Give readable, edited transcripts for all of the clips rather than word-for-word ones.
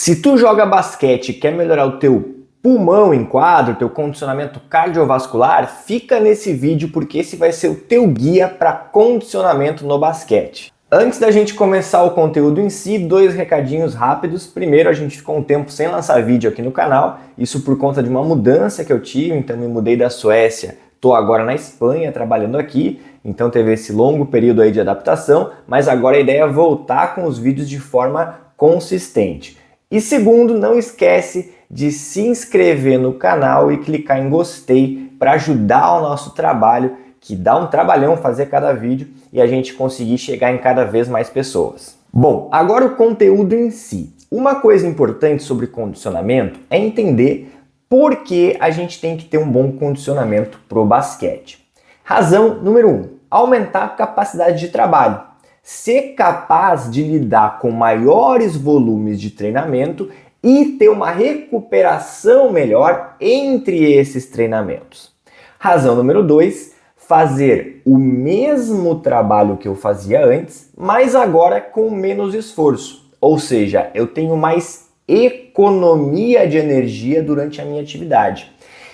Se tu joga basquete e quer melhorar o teu pulmão em quadro, teu condicionamento cardiovascular, fica nesse vídeo porque esse vai ser o teu guia para condicionamento no basquete. Antes da gente começar o conteúdo em si, dois recadinhos rápidos. Primeiro, a gente ficou um tempo sem lançar vídeo aqui no canal, isso por conta de uma mudança que eu tive, então me mudei da Suécia, estou agora na Espanha trabalhando aqui, então teve esse longo período aí de adaptação, mas agora a ideia é voltar com os vídeos de forma consistente. E segundo, não esquece de se inscrever no canal e clicar em gostei para ajudar o nosso trabalho, que dá um trabalhão fazer cada vídeo e a gente conseguir chegar em cada vez mais pessoas. Bom, agora o conteúdo em si. Uma coisa importante sobre condicionamento é entender por que a gente tem que ter um bom condicionamento para o basquete. Razão número 1, aumentar a capacidade de trabalho. Ser capaz de lidar com maiores volumes de treinamento e ter uma recuperação melhor entre esses treinamentos. Razão número 2, fazer o mesmo trabalho que eu fazia antes, mas agora com menos esforço. Ou seja, eu tenho mais economia de energia durante a minha atividade.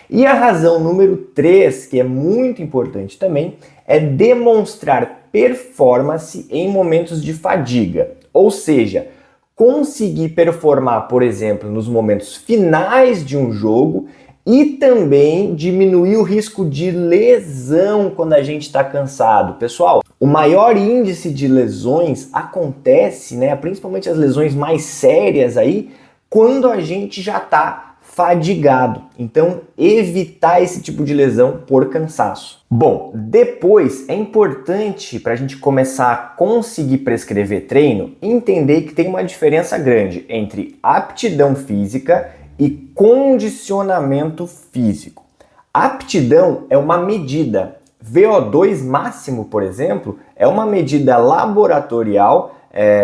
E a razão número 3, que é muito importante também, é demonstrar performance em momentos de fadiga. Ou seja, conseguir performar, por exemplo, nos momentos finais de um jogo e também diminuir o risco de lesão quando a gente está cansado. Pessoal, o maior índice de lesões acontece, principalmente as lesões mais sérias aí, quando a gente já está fadigado. Então, evitar esse tipo de lesão por cansaço. Bom, depois é importante para a gente começar a conseguir prescrever treino, entender que tem uma diferença grande entre aptidão física e condicionamento físico. Aptidão é uma medida. VO2 máximo, por exemplo, é uma medida laboratorial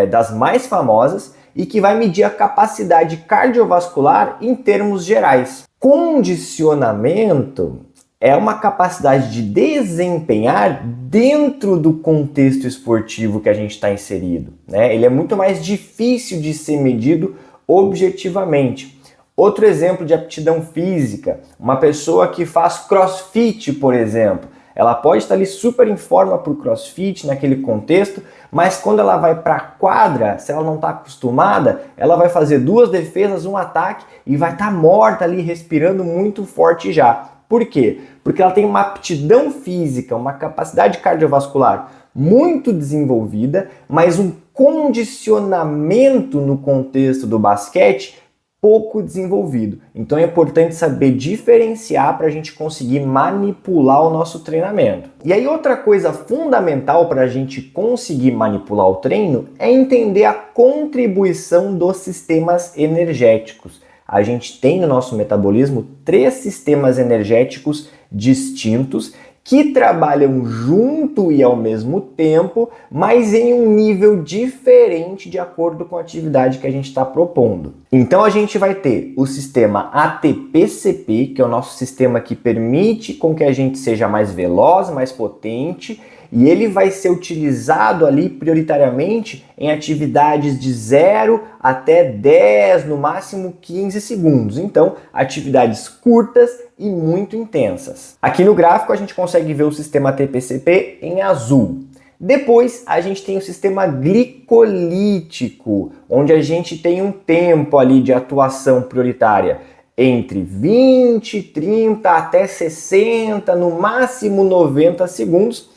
das mais famosas e que vai medir a capacidade cardiovascular em termos gerais. Condicionamento é uma capacidade de desempenhar dentro do contexto esportivo que a gente está inserido, Ele é muito mais difícil de ser medido objetivamente. Outro exemplo de aptidão física, uma pessoa que faz crossfit, por exemplo, ela pode estar ali super em forma para o crossfit naquele contexto, mas quando ela vai para a quadra, se ela não está acostumada, ela vai fazer 2 defesas, um ataque e vai estar morta ali, respirando muito forte já. Por quê? Porque ela tem uma aptidão física, uma capacidade cardiovascular muito desenvolvida, mas um condicionamento no contexto do basquete pouco desenvolvido. Então é importante saber diferenciar para a gente conseguir manipular o nosso treinamento. E aí outra coisa fundamental para a gente conseguir manipular o treino é entender a contribuição dos sistemas energéticos. A gente tem no nosso metabolismo 3 sistemas energéticos distintos que trabalham junto e ao mesmo tempo, mas em um nível diferente de acordo com a atividade que a gente está propondo. Então a gente vai ter o sistema ATP-CP, que é o nosso sistema que permite com que a gente seja mais veloz, mais potente, e ele vai ser utilizado ali prioritariamente em atividades de 0 até 10, no máximo 15 segundos. Então, atividades curtas e muito intensas. Aqui no gráfico a gente consegue ver o sistema ATP-CP em azul. Depois a gente tem o sistema glicolítico, onde a gente tem um tempo ali de atuação prioritária entre 20, 30 até 60, no máximo 90 segundos,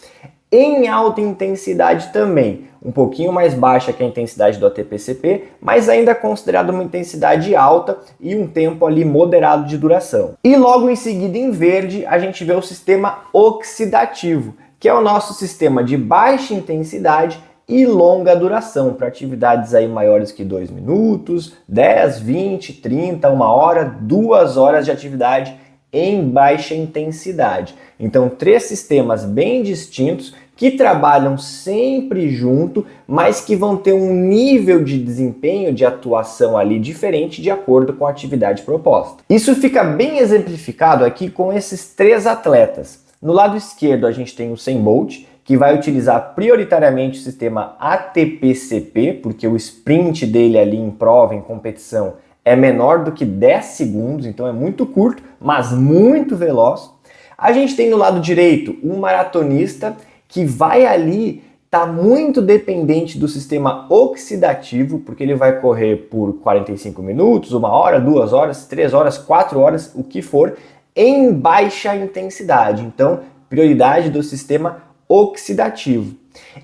em alta intensidade também, um pouquinho mais baixa que a intensidade do ATP-CP, mas ainda considerado uma intensidade alta e um tempo ali moderado de duração. E logo em seguida, em verde, a gente vê o sistema oxidativo, que é o nosso sistema de baixa intensidade e longa duração, para atividades aí maiores que 2 minutos, 10, 20, 30, 1 hora, 2 horas de atividade em baixa intensidade. Então, 3 sistemas bem distintos que trabalham sempre junto, mas que vão ter um nível de desempenho, de atuação ali diferente de acordo com a atividade proposta. Isso fica bem exemplificado aqui com esses 3 atletas. No lado esquerdo a gente tem o Usain Bolt, que vai utilizar prioritariamente o sistema ATP-CP, porque o sprint dele ali em prova, em competição, é menor do que 10 segundos, então é muito curto, mas muito veloz. A gente tem no lado direito um maratonista que vai ali estar muito dependente do sistema oxidativo, porque ele vai correr por 45 minutos, 1 hora, 2 horas, 3 horas, 4 horas, o que for, em baixa intensidade. Então, prioridade do sistema oxidativo.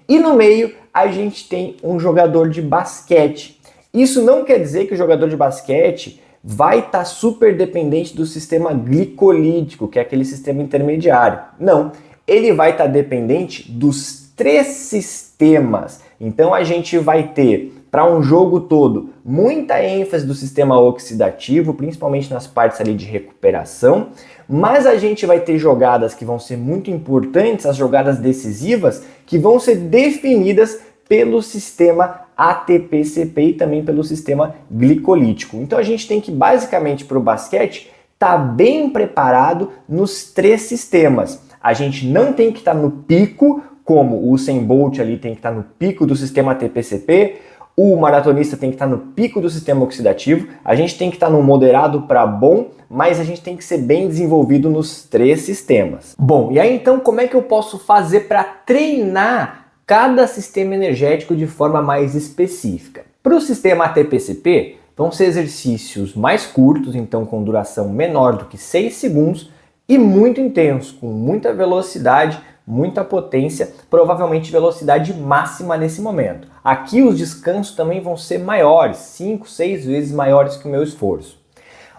E no meio, a gente tem um jogador de basquete. Isso não quer dizer que o jogador de basquete vai estar super dependente do sistema glicolítico, que é aquele sistema intermediário. Não, ele vai estar dependente dos 3 sistemas. Então a gente vai ter, para um jogo todo, muita ênfase do sistema oxidativo, principalmente nas partes ali de recuperação, mas a gente vai ter jogadas que vão ser muito importantes, as jogadas decisivas, que vão ser definidas pelo sistema ATP-CP e também pelo sistema glicolítico. Então a gente tem que, basicamente, para o basquete, estar bem preparado nos 3 sistemas. A gente não tem que estar no pico, como o Usain Bolt ali tem que estar no pico do sistema ATP-CP, o maratonista tem que estar no pico do sistema oxidativo, a gente tem que estar no moderado para bom, mas a gente tem que ser bem desenvolvido nos 3 sistemas. Bom, e aí então como é que eu posso fazer para treinar cada sistema energético de forma mais específica? Para o sistema ATP-CP, vão ser exercícios mais curtos, então com duração menor do que 6 segundos e muito intenso, com muita velocidade, muita potência, provavelmente velocidade máxima nesse momento. Aqui os descansos também vão ser maiores, 5, 6 vezes maiores que o meu esforço.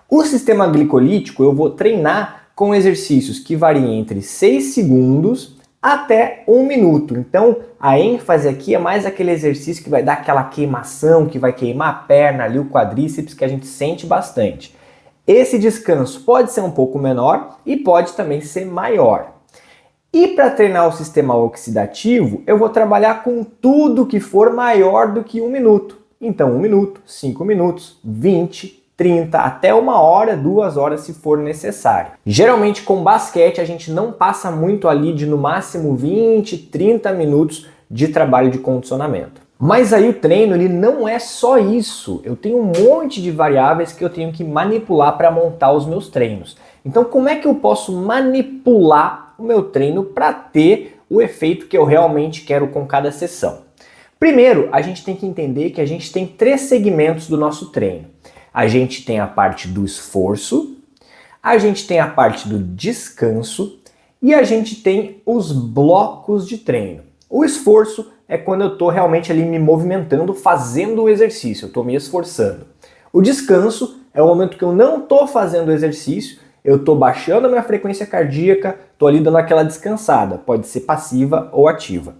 O sistema glicolítico eu vou treinar com exercícios que variem entre 6 segundos até 1 minuto. Então a ênfase aqui é mais aquele exercício que vai dar aquela queimação, que vai queimar a perna ali, o quadríceps, que a gente sente bastante. Esse descanso pode ser um pouco menor e pode também ser maior. E para treinar o sistema oxidativo, eu vou trabalhar com tudo que for maior do que 1 minuto. Então 1 minuto, 5 minutos, 20, 30, até 1 hora, 2 horas se for necessário. Geralmente com basquete a gente não passa muito ali de no máximo 20, 30 minutos de trabalho de condicionamento. Mas aí o treino ele não é só isso, eu tenho um monte de variáveis que eu tenho que manipular para montar os meus treinos. Então como é que eu posso manipular o meu treino para ter o efeito que eu realmente quero com cada sessão? Primeiro, a gente tem que entender que a gente tem 3 segmentos do nosso treino. A gente tem a parte do esforço, a gente tem a parte do descanso e a gente tem os blocos de treino. O esforço é quando eu estou realmente ali me movimentando, fazendo o exercício, eu estou me esforçando. O descanso é o momento que eu não estou fazendo o exercício, eu estou baixando a minha frequência cardíaca, estou ali dando aquela descansada, pode ser passiva ou ativa.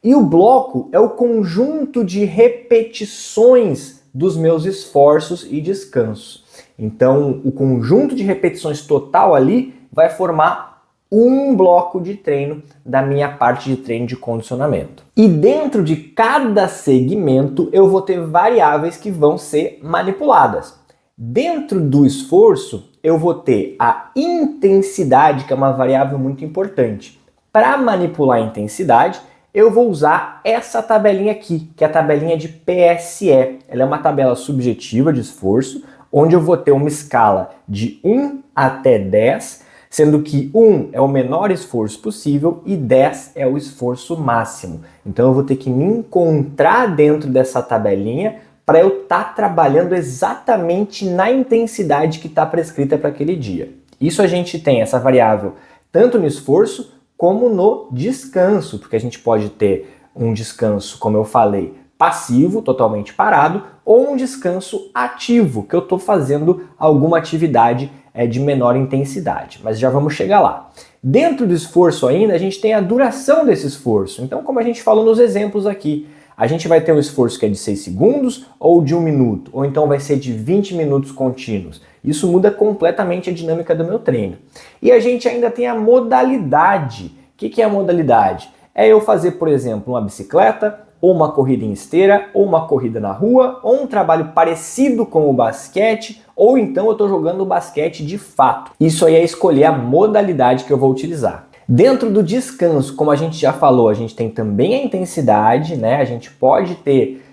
E o bloco é o conjunto de repetições dos meus esforços e descansos. Então, o conjunto de repetições total ali vai formar um bloco de treino da minha parte de treino de condicionamento. E dentro de cada segmento eu vou ter variáveis que vão ser manipuladas. Dentro do esforço eu vou ter a intensidade, que é uma variável muito importante. Para manipular a intensidade, eu vou usar essa tabelinha aqui, que é a tabelinha de PSE. Ela é uma tabela subjetiva de esforço, onde eu vou ter uma escala de 1 até 10, sendo que 1 é o menor esforço possível e 10 é o esforço máximo. Então eu vou ter que me encontrar dentro dessa tabelinha para eu estar trabalhando exatamente na intensidade que está prescrita para aquele dia. Isso a gente tem essa variável tanto no esforço como no descanso, porque a gente pode ter um descanso, como eu falei, passivo, totalmente parado, ou um descanso ativo, que eu estou fazendo alguma atividade de menor intensidade, mas já vamos chegar lá. Dentro do esforço ainda, a gente tem a duração desse esforço. Então, como a gente falou nos exemplos aqui, a gente vai ter um esforço que é de 6 segundos ou de 1 minuto, ou então vai ser de 20 minutos contínuos. Isso muda completamente a dinâmica do meu treino. E a gente ainda tem a modalidade. O que é a modalidade? É eu fazer, por exemplo, uma bicicleta, ou uma corrida em esteira, ou uma corrida na rua, ou um trabalho parecido com o basquete, ou então eu estou jogando o basquete de fato. Isso aí é escolher a modalidade que eu vou utilizar. Dentro do descanso, como a gente já falou, a gente tem também a intensidade, né? A gente pode ter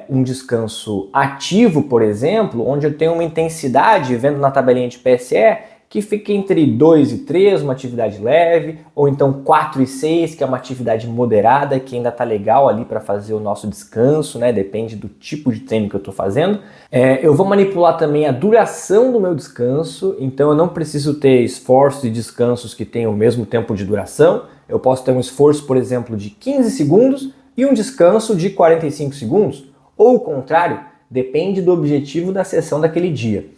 um descanso ativo, por exemplo, onde eu tenho uma intensidade, vendo na tabelinha de PSE, que fica entre 2 e 3, uma atividade leve, ou então 4 e 6, que é uma atividade moderada, que ainda tá legal ali para fazer o nosso descanso, né? Depende do tipo de treino que eu estou fazendo. Eu vou manipular também a duração do meu descanso, então eu não preciso ter esforços e descansos que tenham o mesmo tempo de duração. Eu posso ter um esforço, por exemplo, de 15 segundos e um descanso de 45 segundos, ou o contrário, depende do objetivo da sessão daquele dia.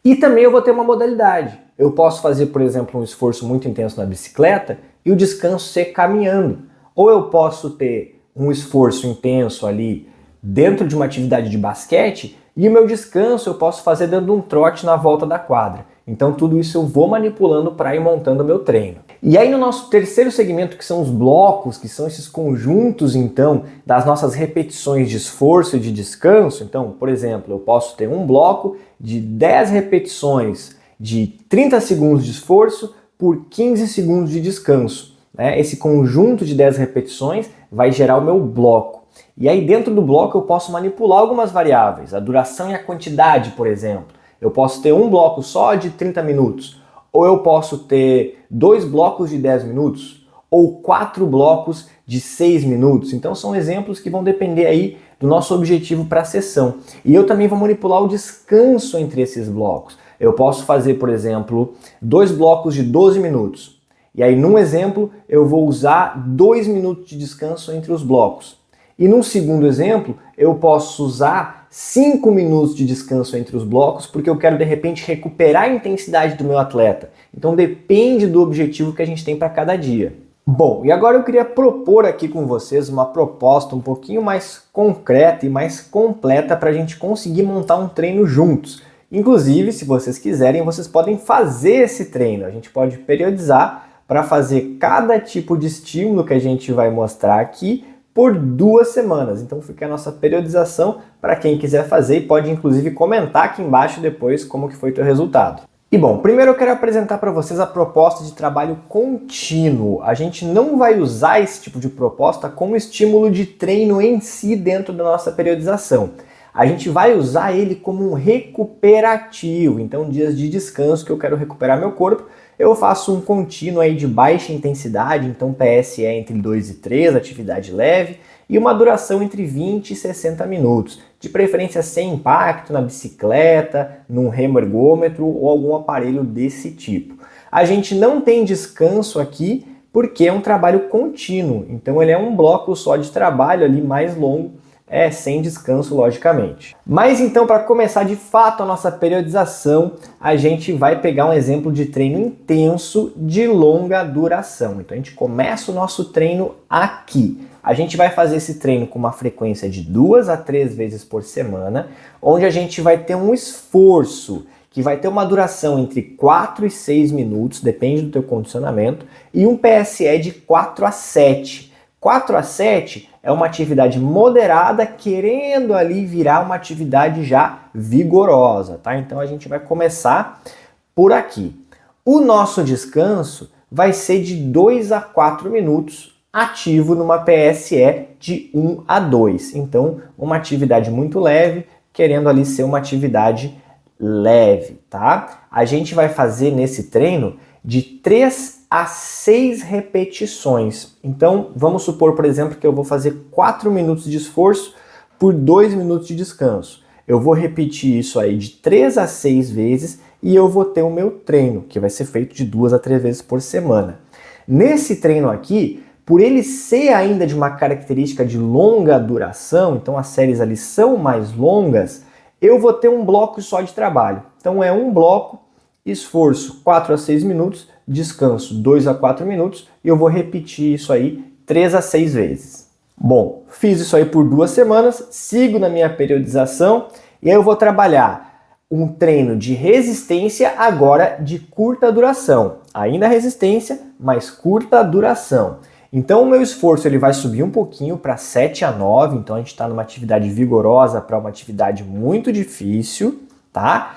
E também eu vou ter uma modalidade. Eu posso fazer, por exemplo, um esforço muito intenso na bicicleta e o descanso ser caminhando. Ou eu posso ter um esforço intenso ali dentro de uma atividade de basquete e o meu descanso eu posso fazer dando um trote na volta da quadra. Então tudo isso eu vou manipulando para ir montando o meu treino. E aí no nosso terceiro segmento, que são os blocos, que são esses conjuntos então das nossas repetições de esforço e de descanso. Então, por exemplo, eu posso ter um bloco de 10 repetições de 30 segundos de esforço por 15 segundos de descanso. Esse conjunto de 10 repetições vai gerar o meu bloco. E aí dentro do bloco eu posso manipular algumas variáveis, a duração e a quantidade, por exemplo. Eu posso ter um bloco só de 30 minutos, ou eu posso ter 2 blocos de 10 minutos, ou 4 blocos de 6 minutos. Então são exemplos que vão depender aí do nosso objetivo para a sessão. E eu também vou manipular o descanso entre esses blocos. Eu posso fazer, por exemplo, 2 blocos de 12 minutos. E aí, num exemplo, eu vou usar 2 minutos de descanso entre os blocos. E num segundo exemplo, eu posso usar 5 minutos de descanso entre os blocos, porque eu quero, de repente, recuperar a intensidade do meu atleta. Então, depende do objetivo que a gente tem para cada dia. Bom, e agora eu queria propor aqui com vocês uma proposta um pouquinho mais concreta e mais completa para a gente conseguir montar um treino juntos. Inclusive, se vocês quiserem, vocês podem fazer esse treino. A gente pode periodizar para fazer cada tipo de estímulo que a gente vai mostrar aqui por 2 semanas. Então fica a nossa periodização para quem quiser fazer e pode inclusive comentar aqui embaixo depois como que foi o teu resultado. E bom, primeiro eu quero apresentar para vocês a proposta de trabalho contínuo. A gente não vai usar esse tipo de proposta como estímulo de treino em si dentro da nossa periodização. A gente vai usar ele como um recuperativo. Então, dias de descanso que eu quero recuperar meu corpo, eu faço um contínuo aí de baixa intensidade, então PSE entre 2 e 3, atividade leve, e uma duração entre 20 e 60 minutos, de preferência sem impacto na bicicleta, num remo ergômetro ou algum aparelho desse tipo. A gente não tem descanso aqui porque é um trabalho contínuo, então ele é um bloco só de trabalho ali mais longo, sem descanso, logicamente. Mas então, para começar de fato a nossa periodização, a gente vai pegar um exemplo de treino intenso de longa duração. Então a gente começa o nosso treino aqui. A gente vai fazer esse treino com uma frequência de 2 a 3 vezes por semana, onde a gente vai ter um esforço que vai ter uma duração entre 4 e 6 minutos, depende do teu condicionamento, e um PSE de 4 a 7. 4 a 7 é uma atividade moderada querendo ali virar uma atividade já vigorosa, tá? Então a gente vai começar por aqui. O nosso descanso vai ser de 2 a 4 minutos ativo numa PSE de 1 a 2. Então, uma atividade muito leve, querendo ali ser uma atividade leve, tá? A gente vai fazer nesse treino de 3 a 6 repetições. Então, vamos supor, por exemplo, que eu vou fazer 4 minutos de esforço por 2 minutos de descanso. Eu vou repetir isso aí de 3 a 6 vezes e eu vou ter o meu treino, que vai ser feito de 2 a 3 vezes por semana. Nesse treino aqui, por ele ser ainda de uma característica de longa duração, então as séries ali são mais longas, eu vou ter um bloco só de trabalho. Então é um bloco, esforço 4 a 6 minutos, descanso 2 a 4 minutos e eu vou repetir isso aí 3 a 6 vezes. Bom, fiz isso aí por 2 semanas, sigo na minha periodização e aí eu vou trabalhar um treino de resistência agora de curta duração. Ainda resistência, mas curta duração. Então o meu esforço ele vai subir um pouquinho para 7 a 9, então a gente está numa atividade vigorosa para uma atividade muito difícil, tá?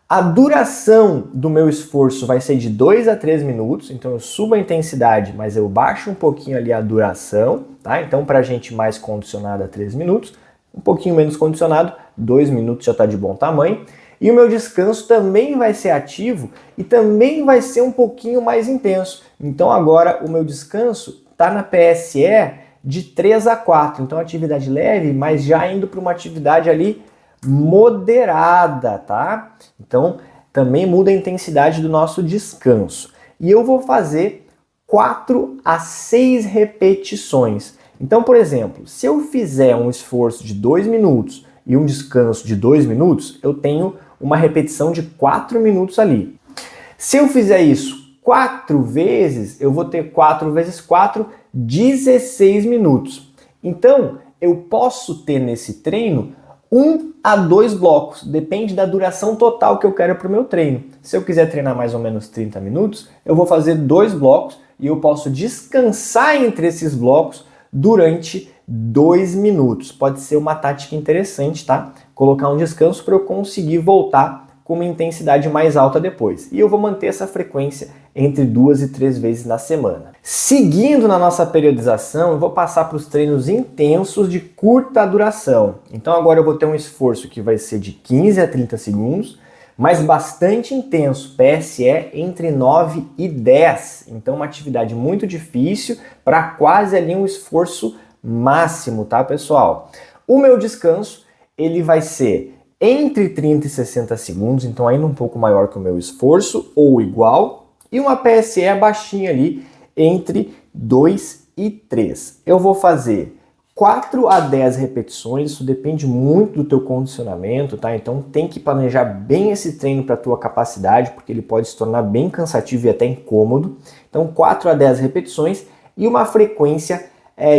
A duração do meu esforço vai ser de 2 a 3 minutos, então eu subo a intensidade, mas eu baixo um pouquinho ali a duração, tá? Então para gente mais condicionada 3 minutos, um pouquinho menos condicionado, 2 minutos já está de bom tamanho. E o meu descanso também vai ser ativo e também vai ser um pouquinho mais intenso. Então agora o meu descanso está na PSE de 3 a 4, então atividade leve, mas já indo para uma atividade ali moderada, tá? Então, também muda a intensidade do nosso descanso. E eu vou fazer 4 a 6 repetições. Então, por exemplo, se eu fizer um esforço de 2 minutos e um descanso de 2 minutos, eu tenho uma repetição de 4 minutos ali. Se eu fizer isso 4 vezes, eu vou ter 4 vezes 4, 16 minutos. Então, eu posso ter nesse treino 1 a 2 blocos, depende da duração total que eu quero para o meu treino. Se eu quiser treinar mais ou menos 30 minutos, eu vou fazer 2 blocos e eu posso descansar entre esses blocos durante 2 minutos. Pode ser uma tática interessante, tá? Colocar um descanso para eu conseguir voltar com uma intensidade mais alta depois. E eu vou manter essa frequência entre 2 e 3 vezes na semana. Seguindo na nossa periodização, eu vou passar para os treinos intensos de curta duração. Então agora eu vou ter um esforço que vai ser de 15 a 30 segundos, mas bastante intenso, PSE entre 9 e 10. Então uma atividade muito difícil para quase ali um esforço máximo, tá, pessoal? O meu descanso, ele vai ser entre 30 e 60 segundos, então ainda um pouco maior que o meu esforço, ou igual, e uma PSE baixinha ali, entre 2 e 3. Eu vou fazer 4 a 10 repetições, isso depende muito do teu condicionamento, tá? Então tem que planejar bem esse treino para a tua capacidade, porque ele pode se tornar bem cansativo e até incômodo. Então 4 a 10 repetições e uma frequência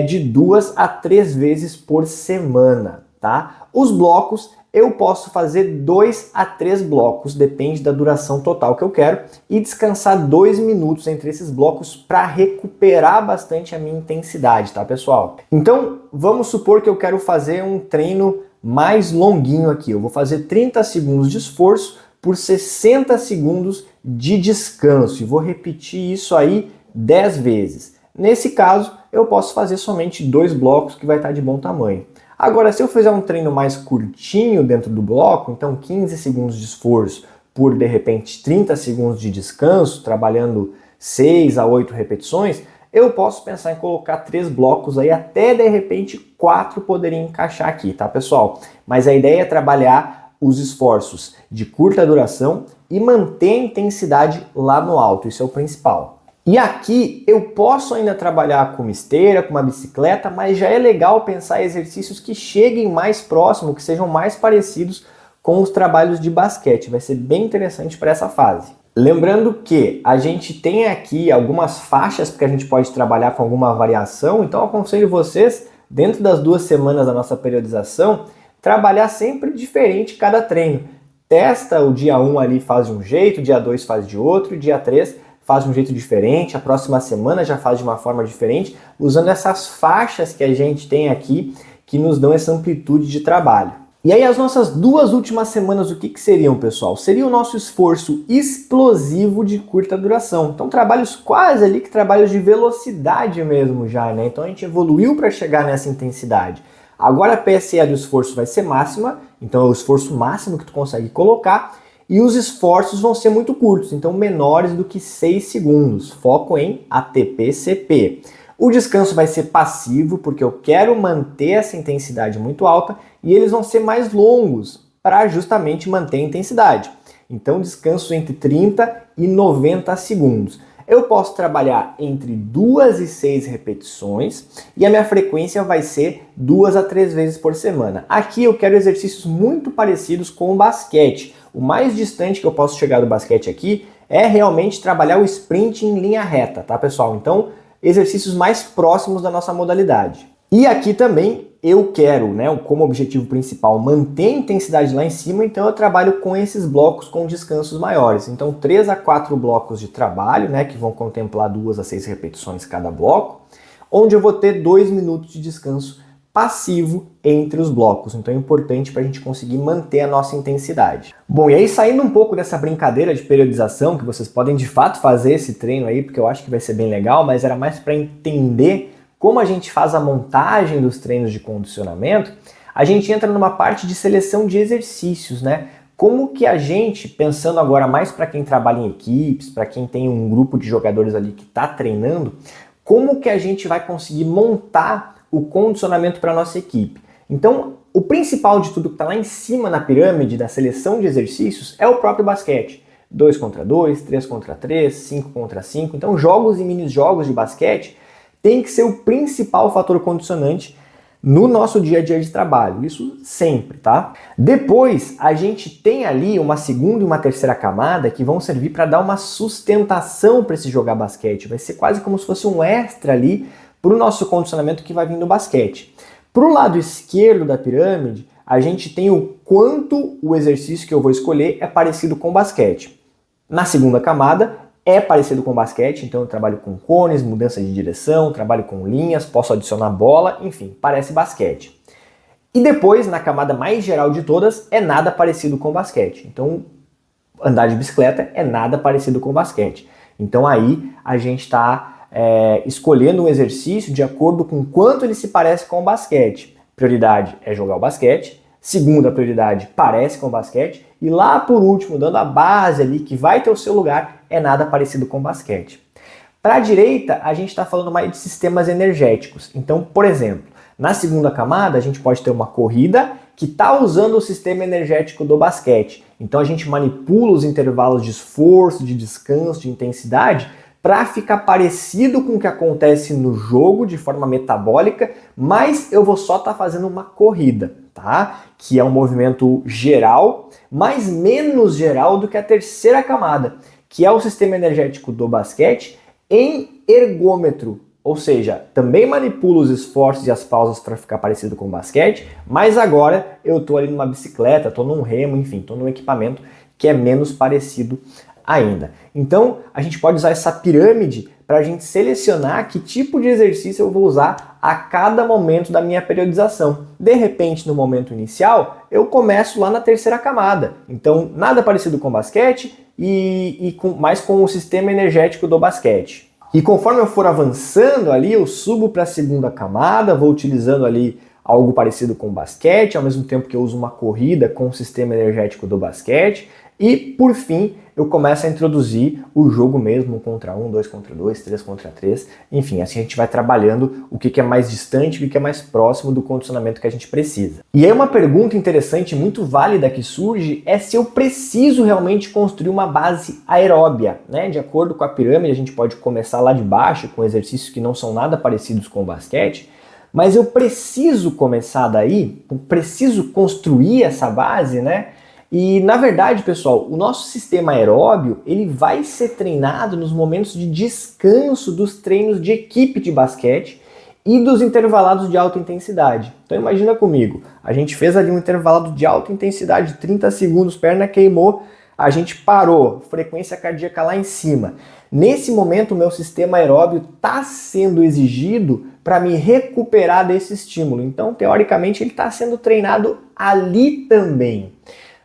de 2 a 3 vezes por semana, tá? Os blocos eu posso fazer 2 a 3 blocos, depende da duração total que eu quero, e descansar 2 minutos entre esses blocos para recuperar bastante a minha intensidade, tá, pessoal? Então, vamos supor que eu quero fazer um treino mais longuinho aqui. Eu vou fazer 30 segundos de esforço por 60 segundos de descanso, e vou repetir isso aí 10 vezes. Nesse caso, eu posso fazer somente 2 blocos, que vai estar de bom tamanho. Agora, se eu fizer um treino mais curtinho dentro do bloco, então 15 segundos de esforço por, de repente, 30 segundos de descanso, trabalhando 6 a 8 repetições, eu posso pensar em colocar 3 blocos aí, até de repente 4 poderiam encaixar aqui, tá, pessoal? Mas a ideia é trabalhar os esforços de curta duração e manter a intensidade lá no alto, isso é o principal. E aqui eu posso ainda trabalhar com uma esteira, com uma bicicleta, mas já é legal pensar em exercícios que cheguem mais próximo, que sejam mais parecidos com os trabalhos de basquete. Vai ser bem interessante para essa fase. Lembrando que a gente tem aqui algumas faixas que a gente pode trabalhar com alguma variação, então eu aconselho vocês, dentro das 2 semanas da nossa periodização, trabalhar sempre diferente cada treino. Testa o dia 1 ali, faz de um jeito, dia 2 faz de outro, dia 3 faz de um jeito diferente, a próxima semana já faz de uma forma diferente, usando essas faixas que a gente tem aqui, que nos dão essa amplitude de trabalho. E aí as nossas 2 últimas semanas, o que seriam, pessoal? Seria o nosso esforço explosivo de curta duração. Então trabalhos quase ali que trabalhos de velocidade mesmo já, né? Então a gente evoluiu para chegar nessa intensidade. Agora a PSE do esforço vai ser máxima, então é o esforço máximo que tu consegue colocar, e os esforços vão ser muito curtos, então menores do que 6 segundos. Foco em ATP-CP. O descanso vai ser passivo, porque eu quero manter essa intensidade muito alta, e eles vão ser mais longos, para justamente manter a intensidade. Então descanso entre 30 e 90 segundos. Eu posso trabalhar entre 2 e 6 repetições, e a minha frequência vai ser 2 a 3 vezes por semana. Aqui eu quero exercícios muito parecidos com o basquete. O mais distante que eu posso chegar do basquete aqui é realmente trabalhar o sprint em linha reta, tá, pessoal? Então, exercícios mais próximos da nossa modalidade. E aqui também eu quero, né, como objetivo principal, manter a intensidade lá em cima, então eu trabalho com esses blocos com descansos maiores. Então, 3 a 4 blocos de trabalho, né, que vão contemplar 2 a 6 repetições cada bloco, onde eu vou ter 2 minutos de descanso passivo entre os blocos. Então é importante para a gente conseguir manter a nossa intensidade. Bom, e aí saindo um pouco dessa brincadeira de periodização, que vocês podem de fato fazer esse treino aí, porque eu acho que vai ser bem legal, mas era mais para entender como a gente faz a montagem dos treinos de condicionamento, a gente entra numa parte de seleção de exercícios, né? Como que a gente, pensando agora mais para quem trabalha em equipes, para quem tem um grupo de jogadores ali que está treinando, como que a gente vai conseguir montar o condicionamento para a nossa equipe? Então, o principal de tudo que está lá em cima na pirâmide da seleção de exercícios é o próprio basquete. 2 contra 2, 3 contra 3, 5 contra 5. Então, jogos e mini-jogos de basquete tem que ser o principal fator condicionante no nosso dia a dia de trabalho, isso sempre, tá? Depois, a gente tem ali uma segunda e uma terceira camada que vão servir para dar uma sustentação para esse jogar basquete. Vai ser quase como se fosse um extra ali para o nosso condicionamento que vai vir do basquete. Para o lado esquerdo da pirâmide, a gente tem o quanto o exercício que eu vou escolher é parecido com basquete. Na segunda camada, é parecido com basquete, então eu trabalho com cones, mudança de direção, trabalho com linhas, posso adicionar bola, enfim, parece basquete. E depois, na camada mais geral de todas, é nada parecido com basquete. Então, andar de bicicleta é nada parecido com basquete. Então aí a gente está escolhendo um exercício de acordo com quanto ele se parece com o basquete. Prioridade é jogar o basquete. Segunda prioridade, parece com basquete. E lá por último, dando a base ali que vai ter o seu lugar, é nada parecido com basquete. Para a direita, a gente está falando mais de sistemas energéticos. Então, por exemplo, na segunda camada, a gente pode ter uma corrida que está usando o sistema energético do basquete. Então, a gente manipula os intervalos de esforço, de descanso, de intensidade, para ficar parecido com o que acontece no jogo de forma metabólica, mas eu vou só estar fazendo uma corrida, tá? Que é um movimento geral, mas menos geral do que a terceira camada, que é o sistema energético do basquete em ergômetro. Ou seja, também manipulo os esforços e as pausas para ficar parecido com o basquete, mas agora eu estou ali numa bicicleta, estou num remo, enfim, estou num equipamento que é menos parecido ainda. Então, a gente pode usar essa pirâmide para a gente selecionar que tipo de exercício eu vou usar a cada momento da minha periodização. De repente, no momento inicial, eu começo lá na terceira camada. Então, nada parecido com basquete mais com o sistema energético do basquete. E conforme eu for avançando ali, eu subo para a segunda camada, vou utilizando ali algo parecido com basquete, ao mesmo tempo que eu uso uma corrida com o sistema energético do basquete. E, por fim, eu começo a introduzir o jogo mesmo, 1 contra 1, 2 contra 2, 3 contra 3. Enfim, assim a gente vai trabalhando o que é mais distante, o que é mais próximo do condicionamento que a gente precisa. E aí uma pergunta interessante, muito válida que surge, é se eu preciso realmente construir uma base aeróbia, né? De acordo com a pirâmide, a gente pode começar lá de baixo, com exercícios que não são nada parecidos com o basquete, mas eu preciso começar daí, preciso construir essa base, né? E, na verdade, pessoal, o nosso sistema aeróbio, ele vai ser treinado nos momentos de descanso dos treinos de equipe de basquete e dos intervalados de alta intensidade. Então, imagina comigo, a gente fez ali um intervalado de alta intensidade, 30 segundos, perna queimou, a gente parou, frequência cardíaca lá em cima. Nesse momento, o meu sistema aeróbio está sendo exigido para me recuperar desse estímulo. Então, teoricamente, ele está sendo treinado ali também.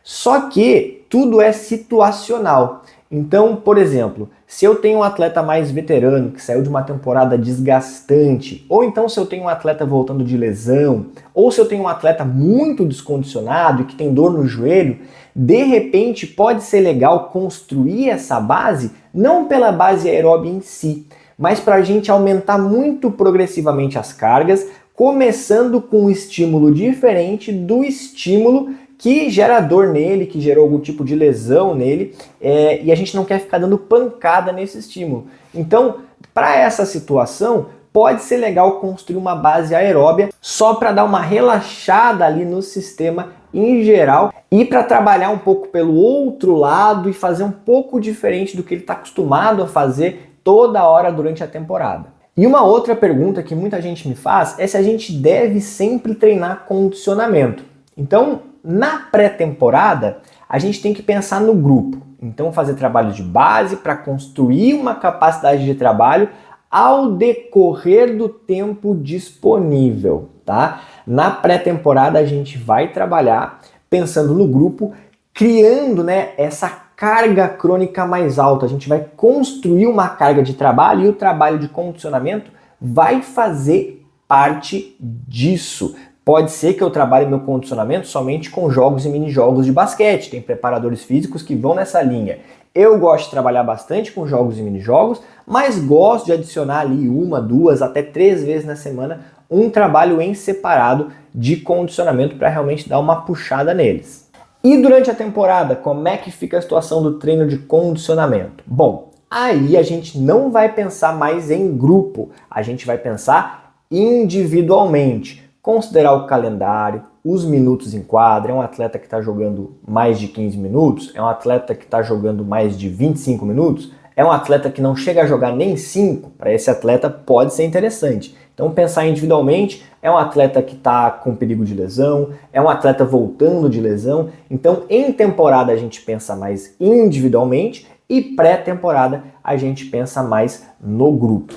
Só que tudo é situacional. Então, por exemplo, se eu tenho um atleta mais veterano que saiu de uma temporada desgastante, ou então se eu tenho um atleta voltando de lesão, ou se eu tenho um atleta muito descondicionado e que tem dor no joelho, de repente pode ser legal construir essa base, não pela base aeróbica em si, mas para a gente aumentar muito progressivamente as cargas, começando com um estímulo diferente do estímulo que gera dor nele, que gerou algum tipo de lesão nele, e a gente não quer ficar dando pancada nesse estímulo. Então, para essa situação, pode ser legal construir uma base aeróbia só para dar uma relaxada ali no sistema em geral e para trabalhar um pouco pelo outro lado e fazer um pouco diferente do que ele está acostumado a fazer toda hora durante a temporada. E uma outra pergunta que muita gente me faz é se a gente deve sempre treinar condicionamento. Então, na pré-temporada, a gente tem que pensar no grupo. Então, fazer trabalho de base para construir uma capacidade de trabalho ao decorrer do tempo disponível, tá? Na pré-temporada a gente vai trabalhar pensando no grupo, criando, né, essa carga crônica mais alta. A gente vai construir uma carga de trabalho e o trabalho de condicionamento vai fazer parte disso. Pode ser que eu trabalhe meu condicionamento somente com jogos e mini-jogos de basquete. Tem preparadores físicos que vão nessa linha. Eu gosto de trabalhar bastante com jogos e mini-jogos, mas gosto de adicionar ali 1, 2, até 3 vezes na semana um trabalho em separado de condicionamento para realmente dar uma puxada neles. E durante a temporada, como é que fica a situação do treino de condicionamento? Bom, aí a gente não vai pensar mais em grupo, a gente vai pensar individualmente. Considerar o calendário, os minutos em quadra. É um atleta que está jogando mais de 15 minutos? É um atleta que está jogando mais de 25 minutos? É um atleta que não chega a jogar nem 5? Para esse atleta pode ser interessante. Então pensar individualmente, é um atleta que está com perigo de lesão, é um atleta voltando de lesão. Então em temporada a gente pensa mais individualmente e pré-temporada a gente pensa mais no grupo.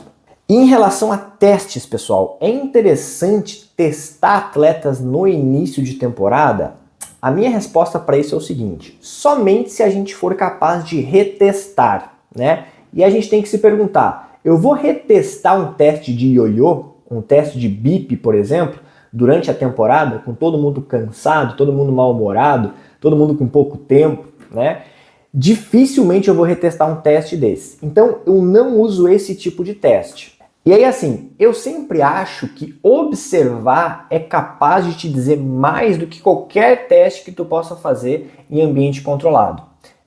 Em relação a testes, pessoal, é interessante testar atletas no início de temporada? A minha resposta para isso é o seguinte: somente se a gente for capaz de retestar, né? E a gente tem que se perguntar, eu vou retestar um teste de ioiô, um teste de bip, por exemplo, durante a temporada, com todo mundo cansado, todo mundo mal-humorado, todo mundo com pouco tempo, né? Dificilmente eu vou retestar um teste desse. Então eu não uso esse tipo de teste. E aí assim, eu sempre acho que observar é capaz de te dizer mais do que qualquer teste que tu possa fazer em ambiente controlado.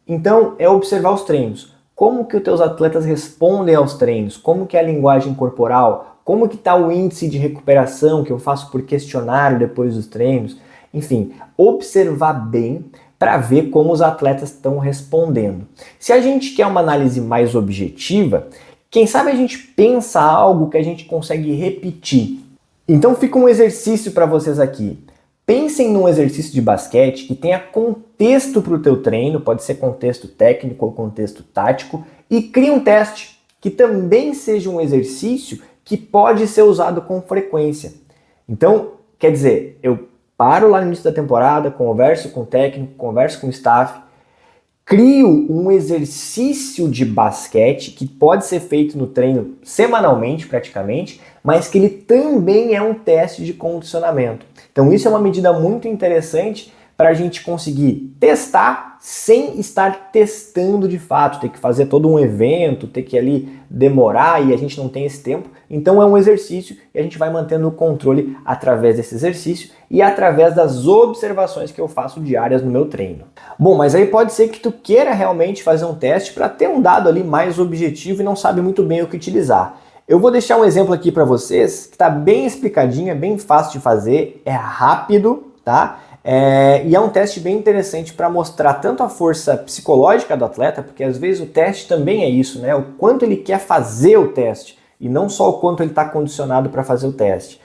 Então é observar os treinos. Como que os teus atletas respondem aos treinos? Como que é a linguagem corporal? Como que está o índice de recuperação que eu faço por questionário depois dos treinos? Enfim, observar bem para ver como os atletas estão respondendo. Se a gente quer uma análise mais objetiva, quem sabe a gente pensa algo que a gente consegue repetir. Então fica um exercício para vocês aqui. Pensem num exercício de basquete que tenha contexto para o teu treino, pode ser contexto técnico ou contexto tático, e crie um teste que também seja um exercício que pode ser usado com frequência. Então, quer dizer, eu paro lá no início da temporada, converso com o técnico, converso com o staff, crio um exercício de basquete que pode ser feito no treino semanalmente praticamente, mas que ele também é um teste de condicionamento. Então isso é uma medida muito interessante para a gente conseguir testar sem estar testando de fato, ter que fazer todo um evento, ter que ali demorar e a gente não tem esse tempo. Então é um exercício e a gente vai mantendo o controle através desse exercício e através das observações que eu faço diárias no meu treino. Bom, mas aí pode ser que tu queira realmente fazer um teste para ter um dado ali mais objetivo e não sabe muito bem o que utilizar. Eu vou deixar um exemplo aqui para vocês que está bem explicadinho, é bem fácil de fazer, é rápido, tá? E é um teste bem interessante para mostrar tanto a força psicológica do atleta, porque às vezes o teste também é isso, né? O quanto ele quer fazer o teste e não só o quanto ele está condicionado para fazer o teste.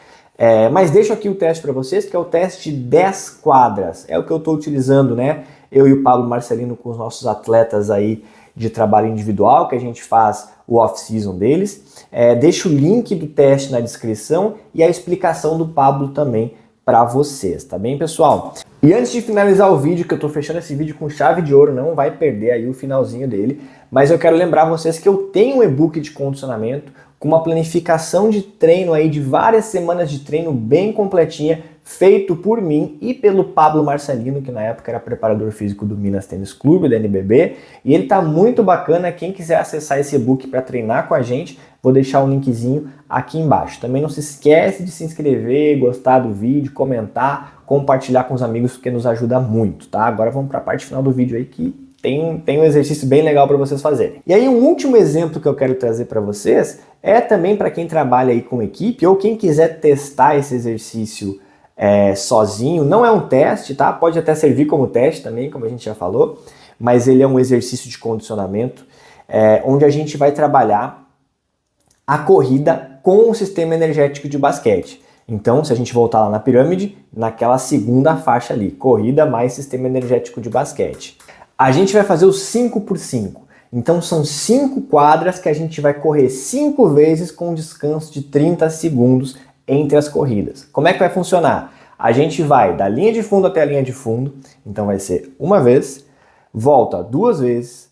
Mas deixo aqui o teste para vocês, que é o teste 10 quadras. É o que eu estou utilizando, né? Eu e o Pablo Marcelino com os nossos atletas aí de trabalho individual, que a gente faz o off-season deles. Deixo o link do teste na descrição e a explicação do Pablo também para vocês, tá bem, pessoal? E antes de finalizar o vídeo, que eu tô fechando esse vídeo com chave de ouro, não vai perder aí o finalzinho dele, mas eu quero lembrar vocês que eu tenho um e-book de condicionamento com uma planificação de treino aí de várias semanas de treino bem completinha, feito por mim e pelo Pablo Marcelino, que na época era preparador físico do Minas Tênis Clube, da NBB, e ele tá muito bacana. Quem quiser acessar esse e-book para treinar com a gente, vou deixar o linkzinho aqui embaixo. Também não se esquece de se inscrever, gostar do vídeo, comentar, compartilhar com os amigos, porque nos ajuda muito, tá? Agora vamos para a parte final do vídeo aí que tem um exercício bem legal para vocês fazerem. E aí um último exemplo que eu quero trazer para vocês é também para quem trabalha aí com equipe ou quem quiser testar esse exercício sozinho. Não é um teste, tá? Pode até servir como teste também, como a gente já falou, mas ele é um exercício de condicionamento onde a gente vai trabalhar a corrida com o sistema energético de basquete. Então, se a gente voltar lá na pirâmide, naquela segunda faixa ali, corrida mais sistema energético de basquete. A gente vai fazer os 5x5. Então, são 5 quadras que a gente vai correr 5 vezes com um descanso de 30 segundos entre as corridas. Como é que vai funcionar? A gente vai da linha de fundo até a linha de fundo, então vai ser uma vez, volta 2 vezes,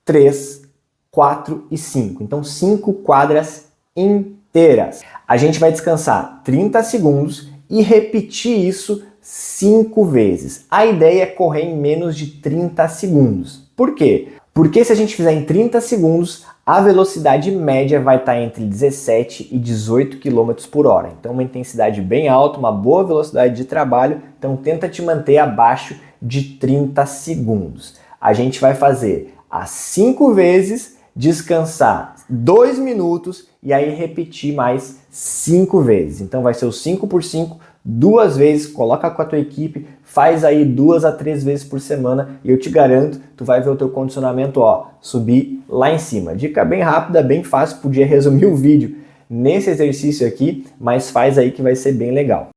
3, 4 e 5. Então 5 quadras inteiras. A gente vai descansar 30 segundos e repetir isso 5 vezes. A ideia é correr em menos de 30 segundos. Por quê? Porque se a gente fizer em 30 segundos, a velocidade média vai estar entre 17 e 18 km por hora. Então uma intensidade bem alta, uma boa velocidade de trabalho, então tenta te manter abaixo de 30 segundos. A gente vai fazer as 5 vezes, descansar 2 minutos e aí repetir mais 5 vezes. Então vai ser o 5 por 5, 2 vezes, coloca com a tua equipe, faz aí 2 a 3 vezes por semana e eu te garanto, tu vai ver o teu condicionamento, subir lá em cima. Dica bem rápida, bem fácil, podia resumir o vídeo nesse exercício aqui, mas faz aí que vai ser bem legal.